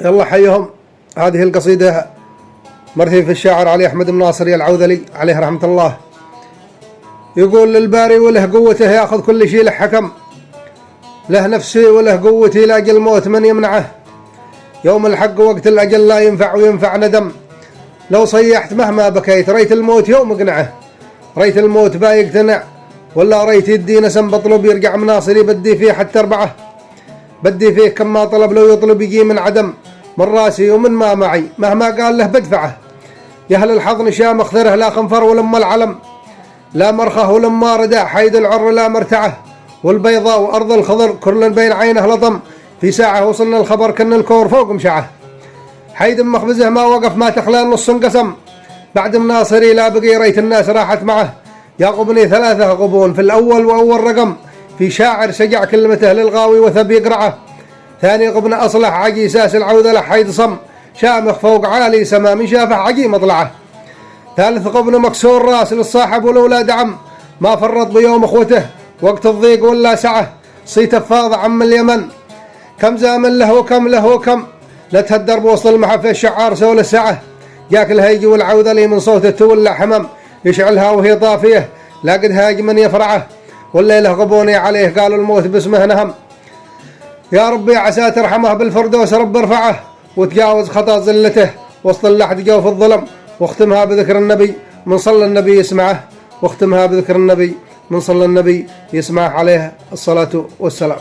يلا حيهم. هذه القصيدة مرثي في الشاعر علي أحمد بن ناصر العوذلي عليه رحمة الله. يقول للباري وله قوته ياخذ كل شيء له حكم، له نفسي وله قوتي لاجل الموت من يمنعه، يوم الحق وقت الأجل لا ينفع وينفع ندم، لو صيحت مهما بكيت ريت الموت يوم اقنعه، ريت الموت با يقتنع ولا ريت يدي نسم بطلب يرجع مناصري بدي فيه حتى 4، بدي فيه كم ما طلب لو يطلب يجي من عدم، من راسي ومن ما معي مهما قال له بدفعه، يا أهل الحضن شام اخذره لا خنفر ولما العلم، لا مرخه ولما ردع حيد العر لا مرتعه، والبيضاء وأرض الخضر كل بين عينه لطم، في ساعة وصلنا الخبر كن الكور فوق مشعه، حيد مخبزه ما وقف ما تخلى نص انقسم، بعد مناصري لا بقي ريت الناس راحت معه، يا غبني 3 غبون في الأول وأول رقم، في شاعر سجع كلمته للغاوي وثب يقرعه، ثاني غبن أصلح عجي ساس العوذلة حيد صم، شامخ فوق عالي سما من شافه عجي مطلعه، ثالث غبن مكسور راس للصاحب والأولاد عم، ما فرط بيوم اخوته وقت الضيق ولا سعه، صيت فاض عم اليمن كم زامن له وكم له وكم، لا تهدر بوسط المحفة الشعار سول السعه، جاك الهيجي والعوذلي من صوته تولع حمم، يشعلها وهي طافيه لا قد هاج من يفرعه، والليله غبوني عليه قالوا الموت باسمه نهم، يا ربي عسى ترحمه بالفردوس رب ارفعه، وتجاوز خطا زلته وسط اللحد جو في الظلم، واختمها بذكر النبي من صلى النبي يسمعه، واختمها بذكر النبي من صلى النبي يسمعه عليه الصلاة والسلام.